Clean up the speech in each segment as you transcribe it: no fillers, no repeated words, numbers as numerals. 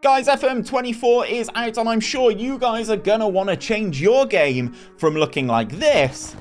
Guys, FM24 is out, and I'm sure you guys are gonna want to change your game from looking like this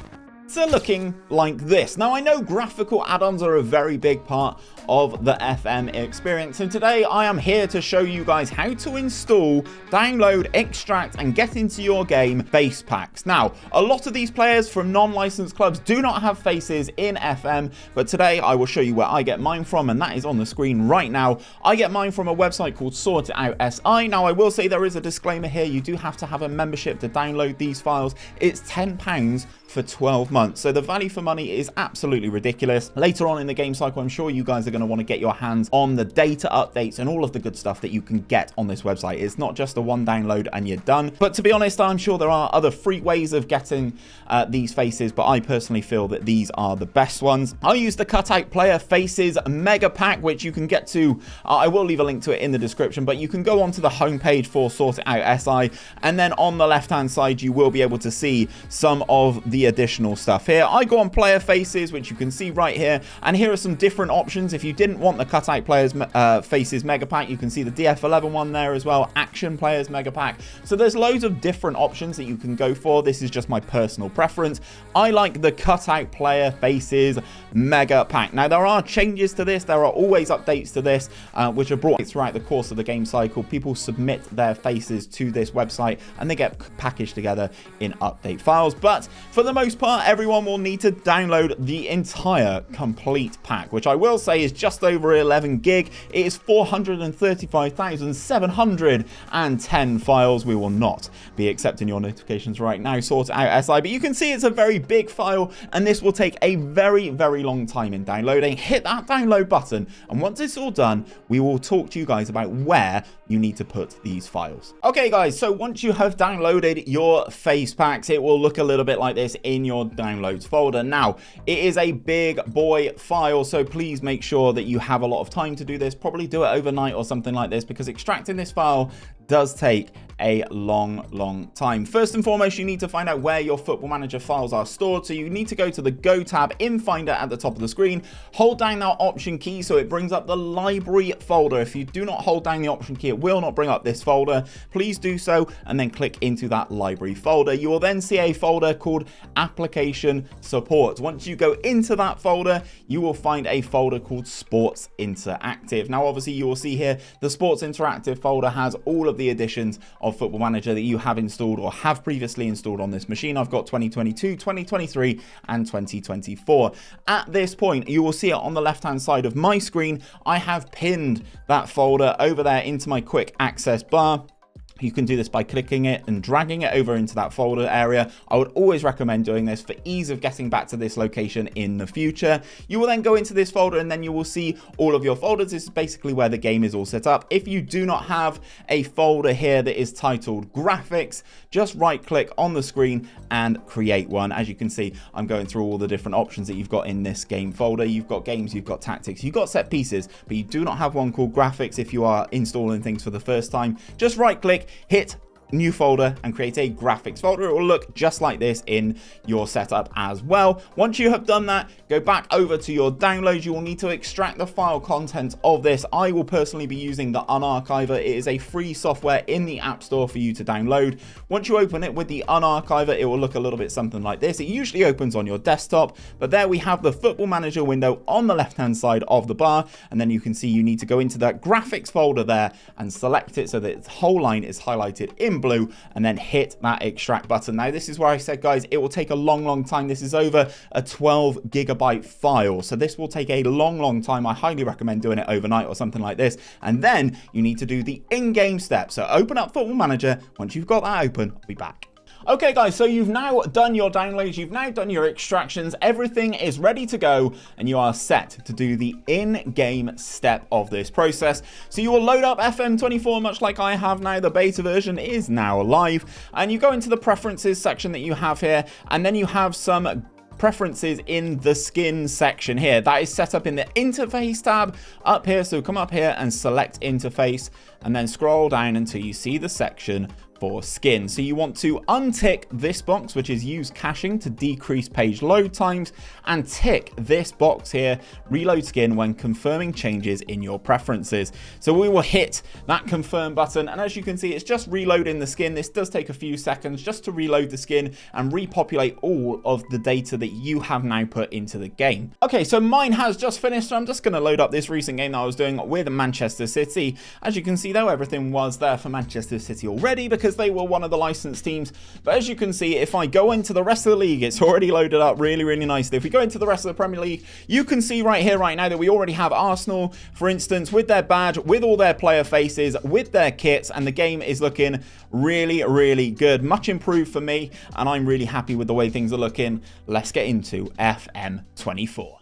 to looking like this. Now, I know graphical add-ons are a very big part of the FM experience, and today I am here to show you guys how to install, download, extract, and get into your game face packs. Now, a lot of these players from non-licensed clubs do not have faces in FM, but today I will show you where I get mine from, and that is on the screen right now. I get mine from a website called 𝗕𝗨𝗬𝗕. Now, I will say there is a disclaimer here. You do have to have a membership to download these files. It's £10 for 12 months. So the value for money is absolutely ridiculous. Later on in the game cycle, I'm sure you guys are going to want to get your hands on the data updates and all of the good stuff that you can get on this website. It's not just a one download and you're done. But to be honest, I'm sure there are other free ways of getting these faces, but I personally feel that these are the best ones. I use the Cutout Player Faces Mega Pack, which you can get to. I will leave a link to it in the description, but you can go onto the homepage for 𝗕𝗨𝗬𝗕, and then on the left-hand side, you will be able to see some of the additional stuff here. I go on player faces, which you can see right here, and here are some different options. If you didn't want the Cutout Players Faces Mega Pack, you can see the DF11 one there as well, Action Players Mega Pack. So there's loads of different options that you can go for. This is just my personal preference. I like the Cutout Player Faces Mega Pack. Now, there are changes to this. There are always updates to this, which are brought throughout the course of the game cycle. People submit their faces to this website and they get packaged together in update files. But for the most part, everyone will need to download the entire complete pack, which I will say is just over 11 gig. It is 435,710 files. We will not be accepting your notifications right now, 𝗕𝗨𝗬𝗕, but you can see it's a very big file, and this will take a very, very long time in downloading. Hit that download button, and once it's all done, we will talk to you guys about where you need to put these files. Okay, guys, so once you have downloaded your face packs, it will look a little bit like this in your downloads folder. Now, it is a big boy file, so please make sure that you have a lot of time to do this. Probably do it overnight or something like this, because extracting this file does take a long time. First and foremost, you need to find out where your Football Manager files are stored. So you need to go to the Go tab in Finder at the top of the screen, hold down that Option key so it brings up the library folder. If you do not hold down the Option key, it will not bring up this folder. Please do so, and then click into that library folder. You will then see a folder called Application Support. Once you go into that folder, you will find a folder called Sports Interactive. Now, obviously, you will see here the Sports Interactive folder has all of the editions of Football Manager that you have installed or have previously installed on this machine. I've got 2022, 2023, and 2024. At this point, you will see it on the left-hand side of my screen. I have pinned that folder over there into my quick access bar. You can do this by clicking it and dragging it over into that folder area. I would always recommend doing this for ease of getting back to this location in the future. You will then go into this folder, and then you will see all of your folders. This is basically where the game is all set up. If you do not have a folder here that is titled Graphics, just right click on the screen and create one. As you can see, I'm going through all the different options that you've got in this game folder. You've got games, you've got tactics, you've got set pieces, but you do not have one called Graphics. If you are installing things for the first time, just right click, hit new folder, and create a graphics folder. It will look just like this in your setup as well. Once you have done that, go back over to your downloads. You will need to extract the file content of this. I will personally be using the 𝗕𝗨𝗬𝗕. It is a free software in the App Store for you to download. Once you open it with the 𝗕𝗨𝗬𝗕, it will look a little bit something like this. It usually opens on your desktop, but there we have the Football Manager window on the left-hand side of the bar, and then you can see you need to go into that graphics folder there and select it so that the whole line is highlighted in blue, and then hit that extract button. Now, this is where I said, guys, it will take a long time. This is over a 12 gigabyte file, so this will take a long time. I highly recommend doing it overnight or something like this, and then you need to do the in-game steps. So open up Football Manager. Once you've got that open, I'll be back. Okay, guys, so you've now done your downloads, you've now done your extractions, everything is ready to go, and you are set to do the in-game step of this process. So you will load up FM24 much like I have now. The beta version is now live, and you go into the preferences section that you have here, and then you have some preferences in the skin section here. That is set up in the interface tab up here. So come up here and select interface, and then scroll down until you see the section for skin. So you want to untick this box, which is use caching to decrease page load times, and tick this box here, reload skin when confirming changes in your preferences. So we will hit that confirm button, and as you can see, it's just reloading the skin. This does take a few seconds just to reload the skin and repopulate all of the data that you have now put into the game. Okay, so mine has just finished, so I'm just going to load up this recent game that I was doing with Manchester City. As you can see though, everything was there for Manchester City already because they were one of the licensed teams. But as you can see, if I go into the rest of the league, it's already loaded up really, really nicely. If we go into the rest of the Premier League, you can see right here, right now, that we already have Arsenal, for instance, with their badge, with all their player faces, with their kits, and the game is looking really, really good. Much improved for me, and I'm really happy with the way things are looking. Let's get into FM24.